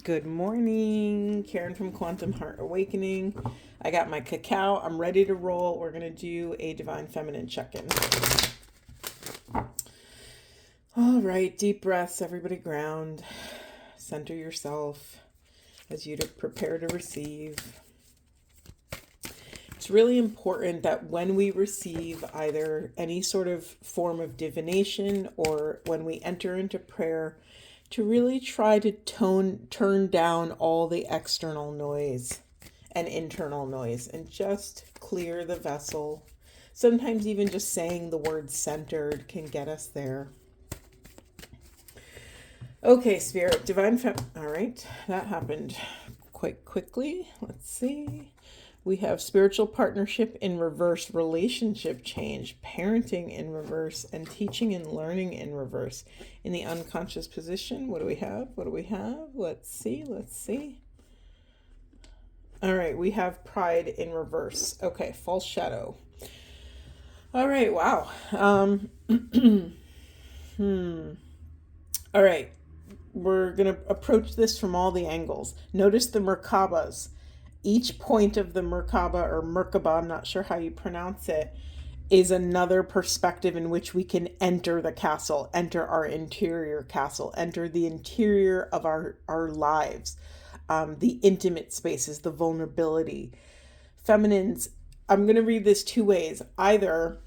Good morning, Karen from Quantum Heart Awakening. I got my cacao. I'm ready to roll. We're going to do a Divine Feminine check-in. All right, deep breaths, everybody ground. Center yourself as you prepare to receive. It's really important that when we receive either any sort of form of divination or when we enter into prayer, to really try to turn down all the external noise and internal noise and just clear the vessel. Sometimes even just saying the word centered can get us there. Okay, Spirit, all right, that happened quite quickly. Let's see. We have spiritual partnership in reverse, relationship change, parenting in reverse, and teaching and learning in reverse. In the unconscious position, what do we have? Let's see. All right, we have pride in reverse. Okay, false shadow. All right, wow. All right, we're going to approach this from all the angles. Notice the Merkabas. Each point of the Merkaba or Merkaba, I'm not sure how you pronounce it, is another perspective in which we can enter the castle, enter our interior castle, enter the interior of our lives, the intimate spaces, the vulnerability. Feminines, I'm going to read this two ways. Either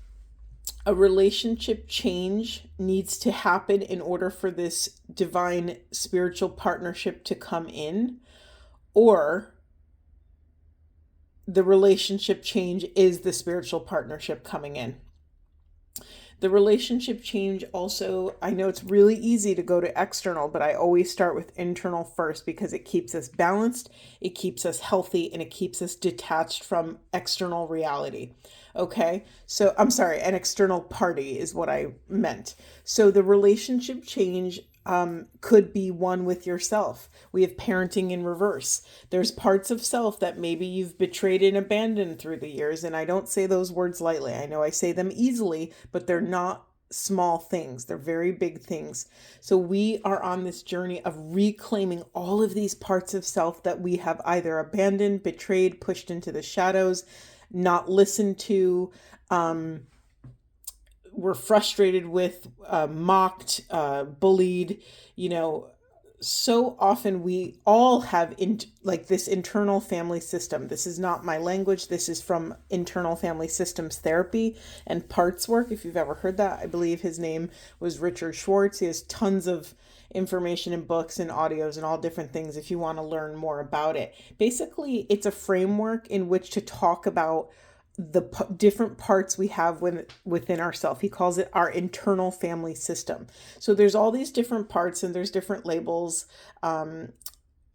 a relationship change needs to happen in order for this divine spiritual partnership to come in, or the relationship change is the spiritual partnership coming in. The relationship change also, I know it's really easy to go to external, but I always start with internal first because it keeps us balanced, it keeps us healthy, and it keeps us detached from external reality. Okay, so I'm sorry, an external party is what I meant. So the relationship change could be one with yourself. We have parenting in reverse. There's parts of self that maybe you've betrayed and abandoned through the years. And I don't say those words lightly. I know I say them easily, but they're not small things. They're very big things. So we are on this journey of reclaiming all of these parts of self that we have either abandoned, betrayed, pushed into the shadows, not listened to, we're frustrated with, mocked, bullied, so often we all have like this internal family system. This is not my language. This is from internal family systems therapy and parts work. If you've ever heard that, I believe his name was Richard Schwartz. He has tons of information in books and audios and all different things if you want to learn more about it. Basically, it's a framework in which to talk about the different parts we have within ourselves. He calls it our internal family system. So there's all these different parts and there's different labels, like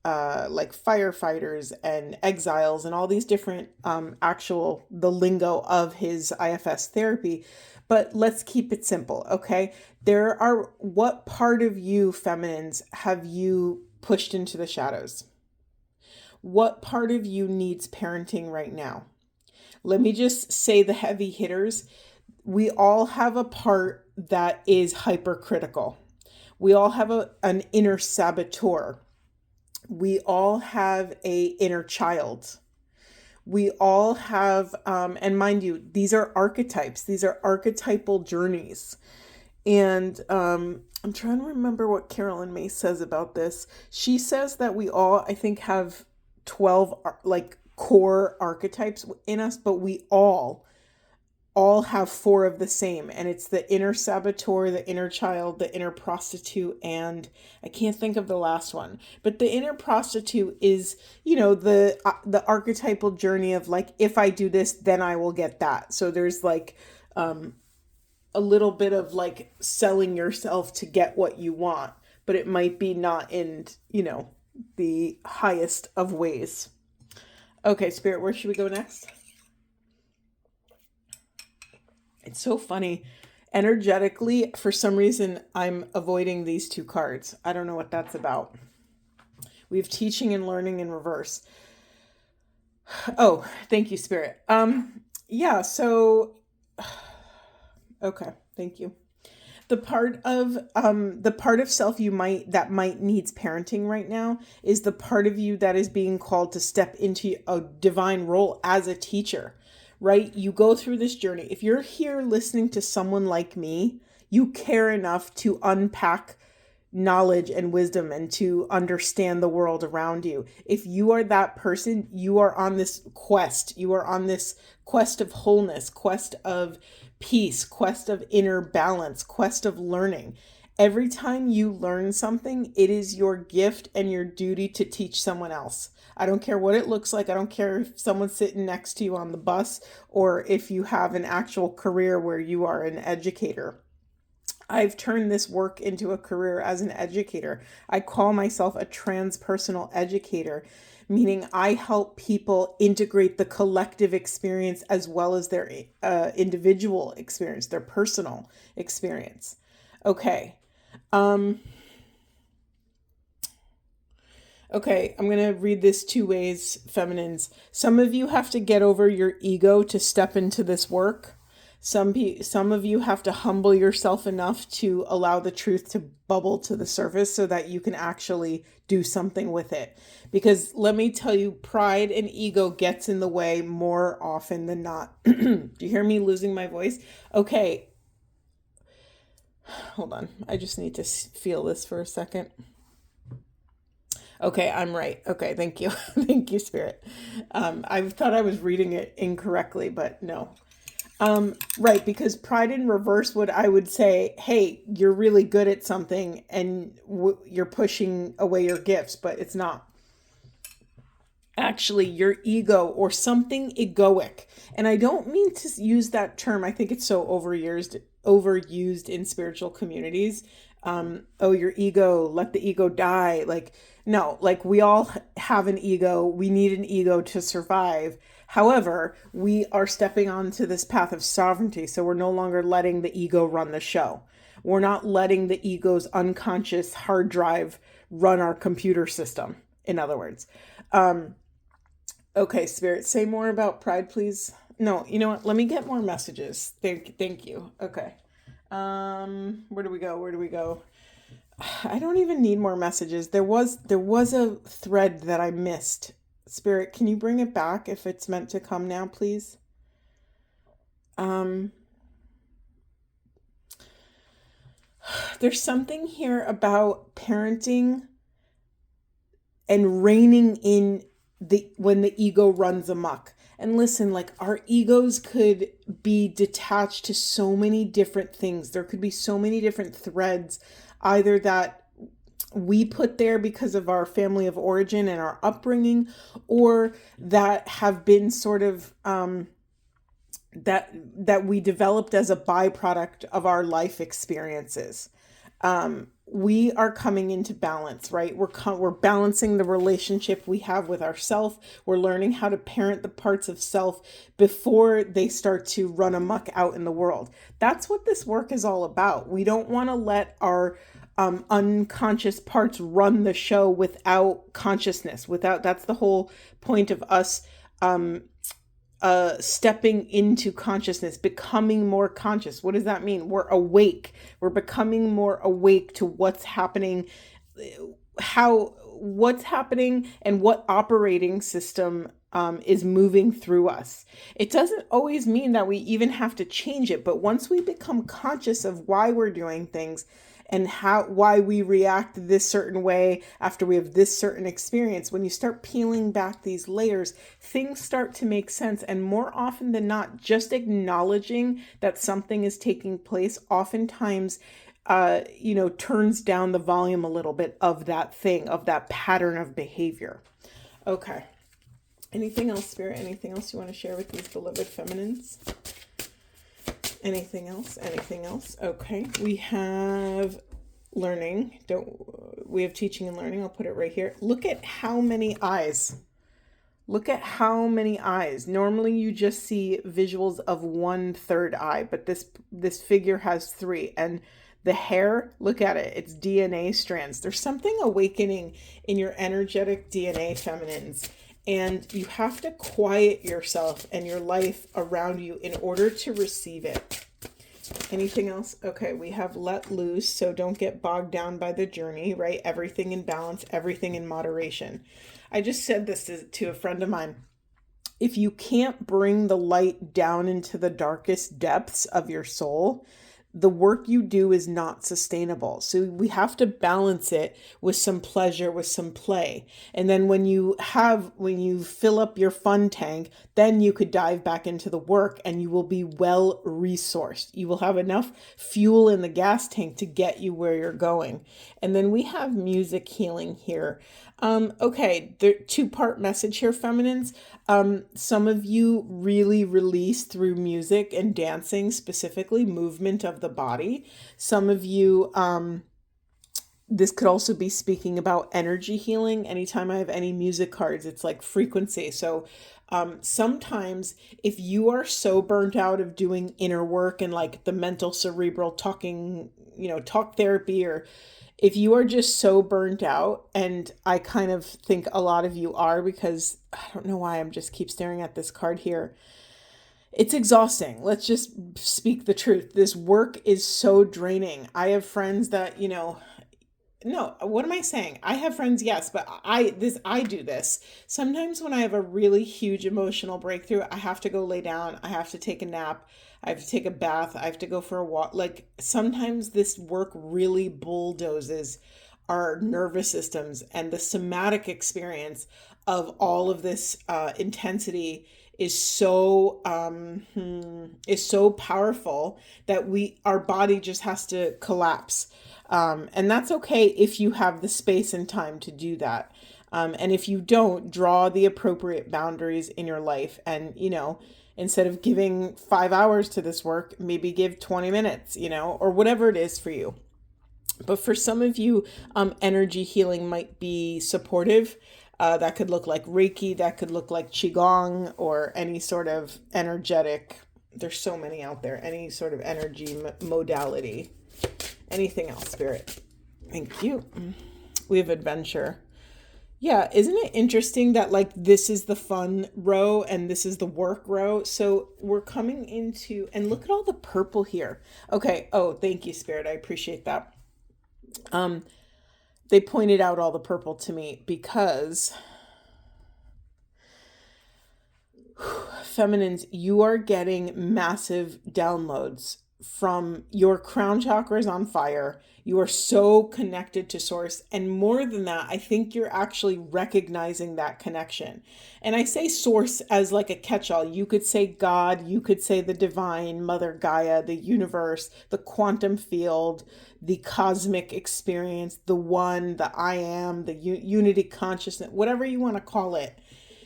firefighters and exiles and all these different the lingo of his IFS therapy. But let's keep it simple, okay? What part of you, feminines, have you pushed into the shadows? What part of you needs parenting right now? Let me just say the heavy hitters. We all have a part that is hypercritical. We all have an inner saboteur. We all have a inner child. We all have, and mind you, these are archetypes. These are archetypal journeys. And I'm trying to remember what Carolyn May says about this. She says that we all, I think, have 12 like core archetypes in us, but we all have 4 of the same, and it's the inner saboteur, the inner child, the inner prostitute, and I can't think of the last one. But the inner prostitute is, the archetypal journey of like, if I do this, then I will get that. So there's like a little bit of like selling yourself to get what you want, but it might be not in, the highest of ways. Okay, Spirit, where should we go next? It's so funny. Energetically, for some reason, I'm avoiding these 2 cards. I don't know what that's about. We have teaching and learning in reverse. Oh, thank you, Spirit. Yeah, so, okay, thank you. The part of self that might needs parenting right now is the part of you that is being called to step into a divine role as a teacher, right? You go through this journey. If you're here listening to someone like me, you care enough to unpack knowledge and wisdom and to understand the world around you. If you are that person, you are on this quest. You are on this quest of wholeness, quest of peace, quest of inner balance, quest of learning. Every time you learn something, it is your gift and your duty to teach someone else. I don't care what it looks like. I don't care if someone's sitting next to you on the bus or if you have an actual career where you are an educator. I've turned this work into a career as an educator. I call myself a transpersonal educator, meaning I help people integrate the collective experience as well as their individual experience, their personal experience. Okay. Okay, I'm going to read this two ways, feminines. Some of you have to get over your ego to step into this work. Some of you have to humble yourself enough to allow the truth to bubble to the surface so that you can actually do something with it. Because let me tell you, pride and ego gets in the way more often than not. Do you hear me losing my voice? Okay. Hold on. I just need to feel this for a second. Okay, I'm right. Okay, thank you. Thank you, Spirit. I thought I was reading it incorrectly, but no. Right, because pride in reverse I would say, hey, you're really good at something and you're pushing away your gifts, but it's not. Actually, your ego or something egoic. And I don't mean to use that term. I think it's so overused in spiritual communities. Oh, your ego, let the ego die. Like, no, like we all have an ego. We need an ego to survive. However, we are stepping onto this path of sovereignty. So we're no longer letting the ego run the show. We're not letting the ego's unconscious hard drive run our computer system, in other words. Okay, Spirit, say more about pride, please. No, you know what? Let me get more messages. Thank you. Okay. Where do we go? I don't even need more messages. There was a thread that I missed. Spirit, can you bring it back if it's meant to come now, please? There's something here about parenting and reining in when the ego runs amok. And listen, like our egos could be detached to so many different things. There could be so many different threads, either that we put there because of our family of origin and our upbringing, or that have been sort of that we developed as a byproduct of our life experiences. We are coming into balance, right? We're balancing the relationship we have with ourself. We're learning how to parent the parts of self before they start to run amok out in the world. That's what this work is all about. We don't want to let our unconscious parts run the show without consciousness. That's the whole point of us stepping into consciousness, becoming more conscious. What does that mean? We're awake. We're becoming more awake to what's happening, what's happening and what operating system is moving through us. It doesn't always mean that we even have to change it, but once we become conscious of why we're doing things and why we react this certain way after we have this certain experience, when you start peeling back these layers, things start to make sense. And more often than not, just acknowledging that something is taking place oftentimes turns down the volume a little bit of that thing, of that pattern of behavior. Okay. Anything else, Spirit? Anything else you want to share with these beloved feminines? Anything else? Okay. We have learning. We have teaching and learning. I'll put it right here. Look at how many eyes. Normally you just see visuals of 1/3 eye, but this figure has 3. And the hair, look at it. It's DNA strands. There's something awakening in your energetic DNA, feminines. And you have to quiet yourself and your life around you in order to receive it. Anything else? Okay, we have let loose, so don't get bogged down by the journey, right? Everything in balance, everything in moderation. I just said this to a friend of mine. If you can't bring the light down into the darkest depths of your soul, the work you do is not sustainable. So we have to balance it with some pleasure, with some play. And then when you fill up your fun tank, then you could dive back into the work and you will be well resourced. You will have enough fuel in the gas tank to get you where you're going. And then we have music healing here. Okay, the two-part message here, feminines. Some of you really release through music and dancing, specifically movement of the body. Some of you, this could also be speaking about energy healing. Anytime I have any music cards, it's like frequency. So sometimes if you are so burnt out of doing inner work and like the mental cerebral talking, talk therapy, or if you are just so burnt out, and I kind of think a lot of you are, because I don't know why I'm just keep staring at this card here. It's exhausting. Let's just speak the truth. This work is so draining. I have friends that, no, what am I saying? I have friends, yes, but I do this. Sometimes when I have a really huge emotional breakthrough, I have to go lay down, I have to take a nap, I have to take a bath, I have to go for a walk. Like sometimes this work really bulldozes our nervous systems, and the somatic experience of all of this intensity is so powerful that our body just has to collapse. And that's okay if you have the space and time to do that. And if you don't, draw the appropriate boundaries in your life. And, instead of giving 5 hours to this work, maybe give 20 minutes, or whatever it is for you. But for some of you, energy healing might be supportive. That could look like Reiki, that could look like Qigong, or any sort of energetic, there's so many out there, any sort of energy modality. Anything else, Spirit? Thank you. We have adventure. Yeah, isn't it interesting that like this is the fun row and this is the work row? So we're coming into, and look at all the purple here. Okay. Oh, thank you, Spirit. I appreciate that. They pointed out all the purple to me because feminines, you are getting massive downloads from your crown chakra is on fire. You are so connected to source. And more than that, I think you're actually recognizing that connection. And I say source as like a catch-all. You could say God, you could say the divine, Mother Gaia, the universe, the quantum field, the cosmic experience, the one, the I am, the unity consciousness, whatever you want to call it.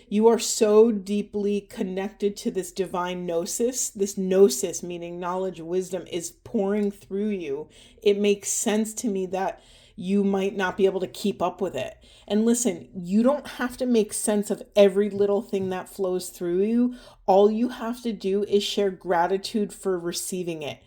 You are so deeply connected to this divine gnosis. This gnosis, meaning knowledge, wisdom, is pouring through you. It makes sense to me that you might not be able to keep up with it. And listen, you don't have to make sense of every little thing that flows through you. All you have to do is share gratitude for receiving it.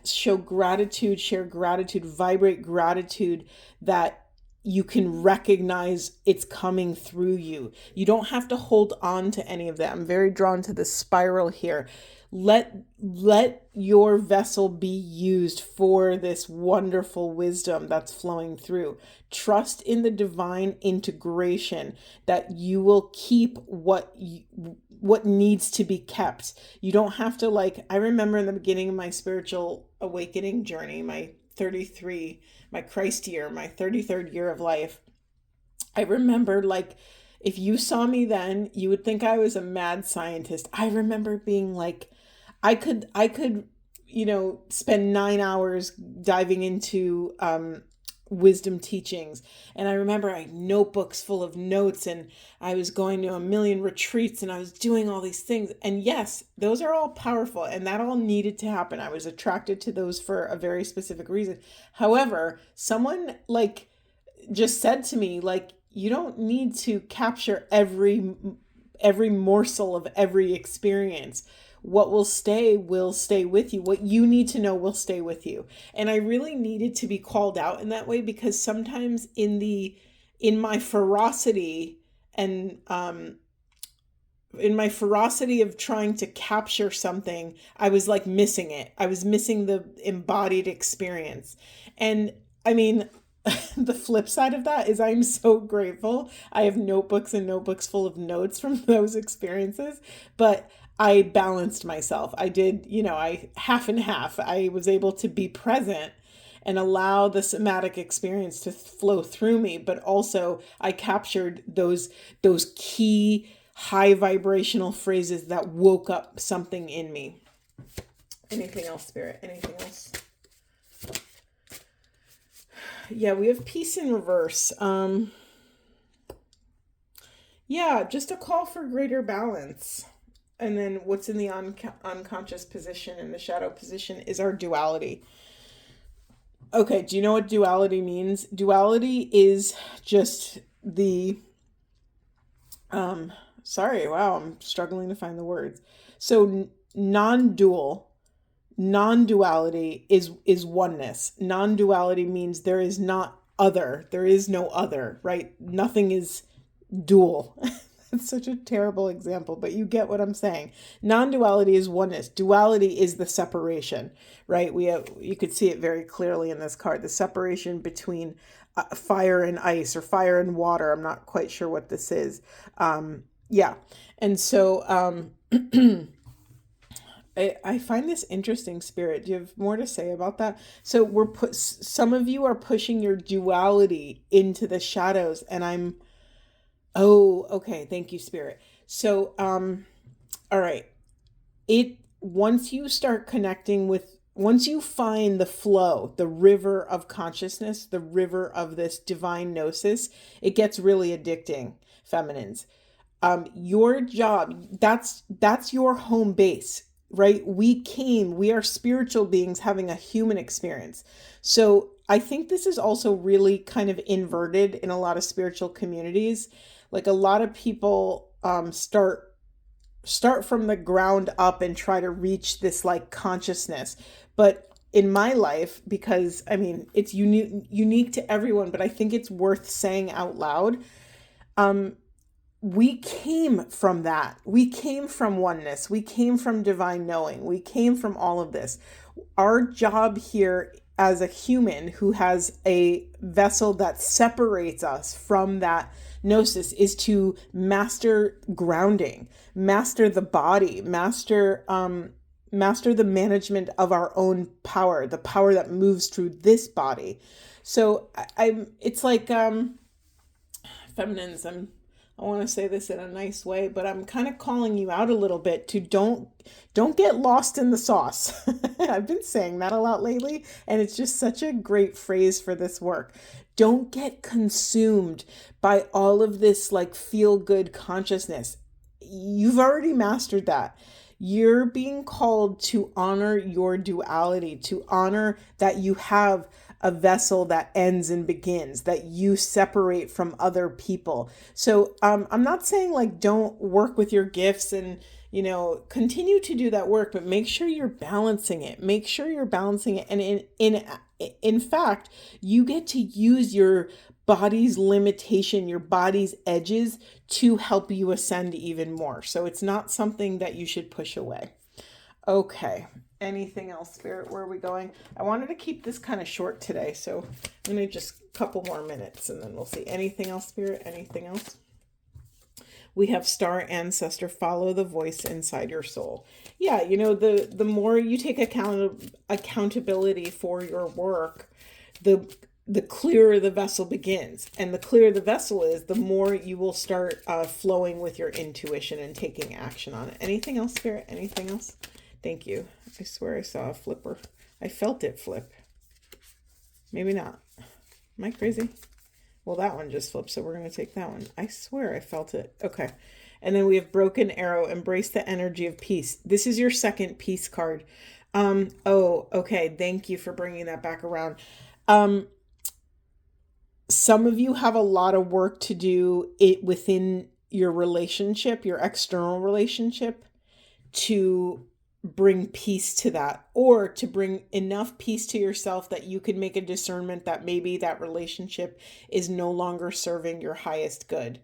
Show gratitude, share gratitude, vibrate gratitude that you can recognize it's coming through you. You don't have to hold on to any of that. I'm very drawn to the spiral here. Let your vessel be used for this wonderful wisdom that's flowing through. Trust in the divine integration that you will keep what needs to be kept. You don't have to I remember in the beginning of my spiritual awakening journey, my Christ year, my 33rd year of life. I remember if you saw me then, you would think I was a mad scientist. I remember being I could, spend 9 hours diving into wisdom teachings. And I remember I had notebooks full of notes, and I was going to a million retreats, and I was doing all these things. And yes, those are all powerful, and that all needed to happen. I was attracted to those for a very specific reason. However, someone just said to me, you don't need to capture every morsel of every experience. What will stay with you. What you need to know will stay with you. And I really needed to be called out in that way, because sometimes in my ferocity and in my ferocity of trying to capture something, I was like missing it. I was missing the embodied experience. And I mean, the flip side of that is I'm so grateful. I have notebooks and notebooks full of notes from those experiences, but I balanced myself. I did, I half and half. I was able to be present and allow the somatic experience to flow through me, but also I captured those key high vibrational phrases that woke up something in me. Anything else, Spirit? Anything else? Yeah, we have peace in reverse. Yeah, just a call for greater balance. And then what's in the unconscious position and the shadow position is our duality. Okay, do you know what duality means? Duality is just the sorry, wow, I'm struggling to find the words. So non-duality is oneness. Non-duality means there is not other. There is no other, right? Nothing is dual. It's such a terrible example, but you get what I'm saying. Non-duality is oneness. Duality is the separation, right? You could see it very clearly in this card, the separation between fire and ice or fire and water. I'm not quite sure what this is. Yeah. And so I find this interesting, Spirit. Do you have more to say about that? So some of you are pushing your duality into the shadows, and oh, okay. Thank you, Spirit. So, all right. Once you start connecting once you find the flow, the river of consciousness, the river of this divine gnosis, it gets really addicting, feminines. Your job, that's your home base, right? We are spiritual beings having a human experience. So I think this is also really kind of inverted in a lot of spiritual communities. Like a lot of people start from the ground up and try to reach this like consciousness. But in my life, because I mean, it's unique to everyone, but I think it's worth saying out loud. We came from that. We came from oneness. We came from divine knowing. We came from all of this. Our job here as a human who has a vessel that separates us from that gnosis is to master grounding, master the body, master the management of our own power, the power that moves through this body. So it's like feminines, I want to say this in a nice way, but I'm kind of calling you out a little bit to don't get lost in the sauce. I've been saying that a lot lately, and it's just such a great phrase for this work. Don't get consumed by all of this like feel good consciousness. You've already mastered that. You're being called to honor your duality, to honor that you have a vessel that ends and begins, that you separate from other people. So I'm not saying like don't work with your gifts and, continue to do that work, but make sure you're balancing it. Make sure you're balancing it. And in fact, you get to use your body's limitation, your body's edges to help you ascend even more. So it's not something that you should push away. Okay. Anything else, Spirit? Where are we going? I wanted to keep this kind of short today, so I'm going to just a couple more minutes and then we'll see. Anything else, Spirit? Anything else? We have Star Ancestor, follow the voice inside your soul. Yeah, the more you take accountability for your work, the clearer the vessel begins. And the clearer the vessel is, the more you will start flowing with your intuition and taking action on it. Anything else, Spirit? Anything else? Thank you. I swear I saw a flipper. I felt it flip. Maybe not. Am I crazy? Well, that one just flipped, so we're going to take that one. I swear I felt it. Okay. And then we have Broken Arrow, embrace the energy of peace. This is your second peace card. Oh, okay. Thank you for bringing that back around. Some of you have a lot of work to do within your relationship, your external relationship, to bring peace to that, or to bring enough peace to yourself that you can make a discernment that maybe that relationship is no longer serving your highest good.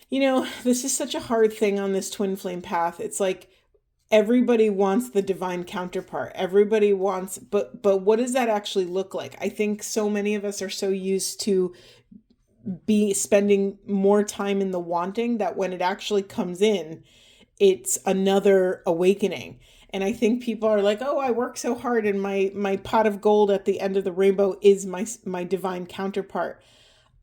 This is such a hard thing on this twin flame path. It's like everybody wants the divine counterpart. Everybody wants, but what does that actually look like? I think so many of us are so used to be spending more time in the wanting that when it actually comes in, it's another awakening. And I think people are like, oh, I work so hard and my pot of gold at the end of the rainbow is my divine counterpart.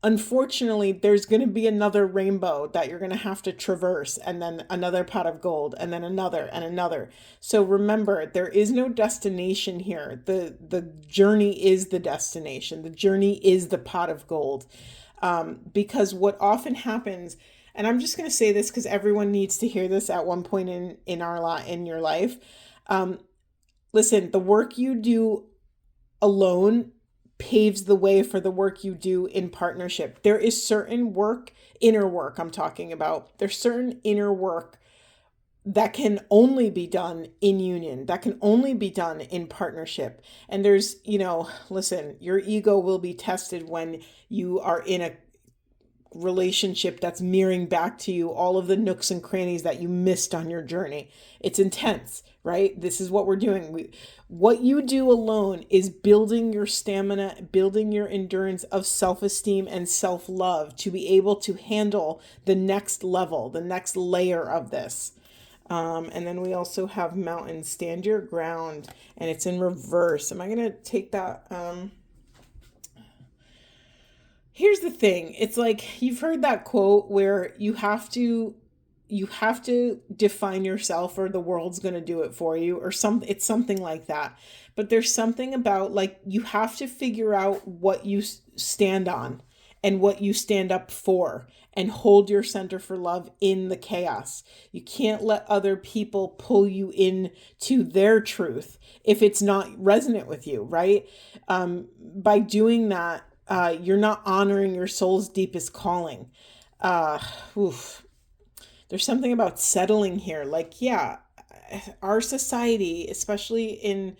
Unfortunately, there's going to be another rainbow that you're going to have to traverse, and then another pot of gold, and then another and another. So remember, there is no destination here. The journey is the destination. The journey is the pot of gold. Because what often happens, and I'm just going to say this because everyone needs to hear this at one point in your life. Listen, the work you do alone paves the way for the work you do in partnership. There is certain work, inner work I'm talking about. There's certain inner work that can only be done in union, that can only be done in partnership. And there's, listen, your ego will be tested when you are in a relationship that's mirroring back to you all of the nooks and crannies that you missed on your journey. It's intense, right? This is what we're doing. What you do alone is building your stamina, building your endurance of self-esteem and self-love to be able to handle the next level, the next layer of this. And then we also have mountain, stand your ground, and it's in reverse. Am I going to take that? Here's the thing. It's like, you've heard that quote where you have to define yourself or the world's going to do it for you, or it's something like that. But there's something about, like, you have to figure out what you stand on and what you stand up for, and hold your center for love in the chaos. You can't let other people pull you into their truth if it's not resonant with you, right? By doing that, you're not honoring your soul's deepest calling. There's something about settling here. Like, yeah, our society, especially in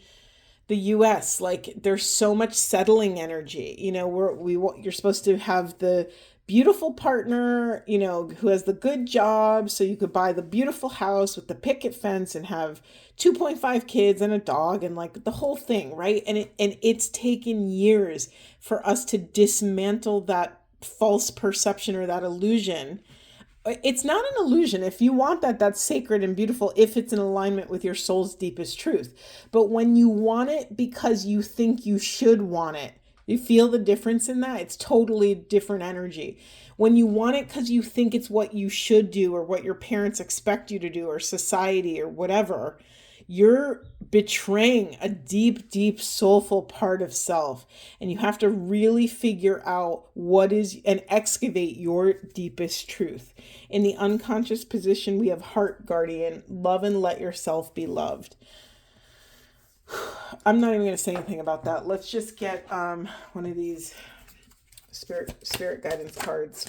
the US, like, there's so much settling energy. You're supposed to have the beautiful partner, who has the good job, so you could buy the beautiful house with the picket fence and have 2.5 kids and a dog and, like, the whole thing, right? And it's taken years for us to dismantle that false perception or that illusion. It's not an illusion. If you want that, that's sacred and beautiful if it's in alignment with your soul's deepest truth. But when you want it because you think you should want it, you feel the difference in that? It's totally different energy. When you want it because you think it's what you should do or what your parents expect you to do or society or whatever, you're betraying a deep, deep, soulful part of self. And you have to really figure out what is, and excavate your deepest truth. In the unconscious position, we have heart guardian, love and let yourself be loved. I'm not even going to say anything about that. Let's just get one of these spirit guidance cards.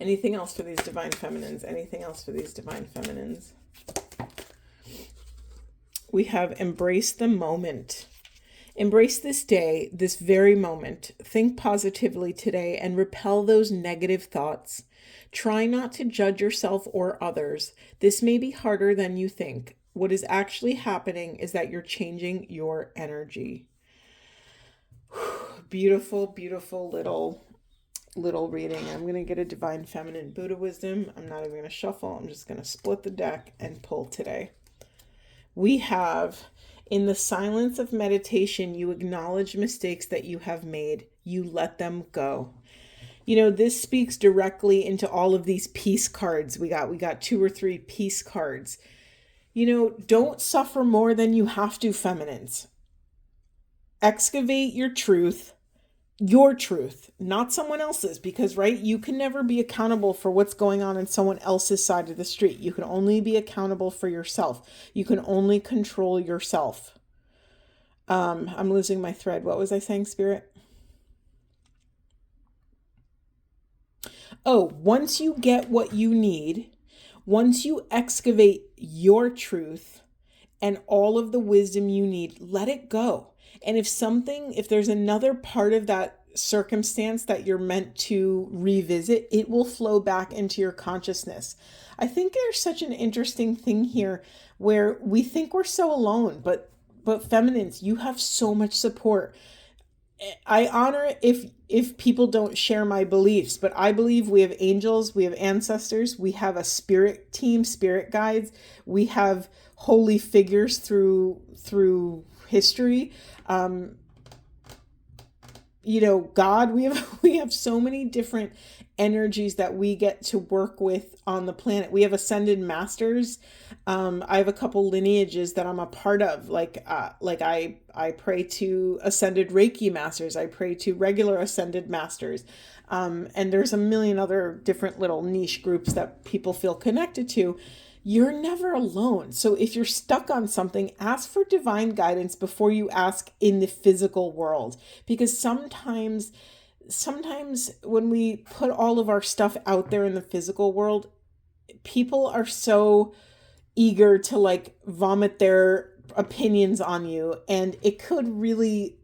Anything else for these divine feminines? Anything else for these divine feminines? We have embrace the moment. Embrace this day, this very moment. Think positively today and repel those negative thoughts. Try not to judge yourself or others. This may be harder than you think. What is actually happening is that you're changing your energy. Beautiful, beautiful little reading. I'm going to get a divine feminine Buddha wisdom. I'm not even going to shuffle. I'm just going to split the deck and pull today. We have, in the silence of meditation, you acknowledge mistakes that you have made. You let them go. This speaks directly into all of these peace cards. We got 2 or 3 peace cards. Don't suffer more than you have to, feminines. Excavate your truth, not someone else's, because, right, you can never be accountable for what's going on someone else's side of the street. You can only be accountable for yourself. You can only control yourself. I'm losing my thread. What was I saying, Spirit? Oh, once you get what you need, once you excavate your truth and all of the wisdom you need, let it go. And if there's another part of that circumstance that you're meant to revisit, it will flow back into your consciousness. I think there's such an interesting thing here where we think we're so alone, but feminines, you have so much support. I honor it if people don't share my beliefs, but I believe we have angels, we have ancestors, we have a spirit team, spirit guides, we have holy figures through history. God, we have so many different energies that we get to work with on the planet. We have ascended masters. I have a couple lineages that I'm a part of. I pray to ascended Reiki masters. I pray to regular ascended masters. And there's a million other different little niche groups that people feel connected to. You're never alone. So if you're stuck on something, ask for divine guidance before you ask in the physical world. Because sometimes when we put all of our stuff out there in the physical world, people are so eager to like vomit their opinions on you, and it could really,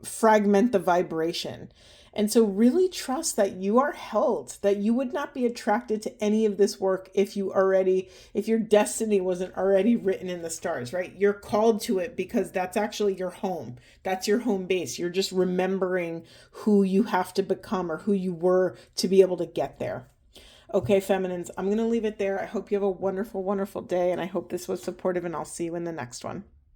fragment the vibration. And so really trust that you are held, that you would not be attracted to any of this work if your destiny wasn't already written in the stars, right? You're called to it because that's actually your home. That's your home base. You're just remembering who you have to become or who you were to be able to get there. Okay, feminines, I'm going to leave it there. I hope you have a wonderful, wonderful day, and I hope this was supportive, and I'll see you in the next one.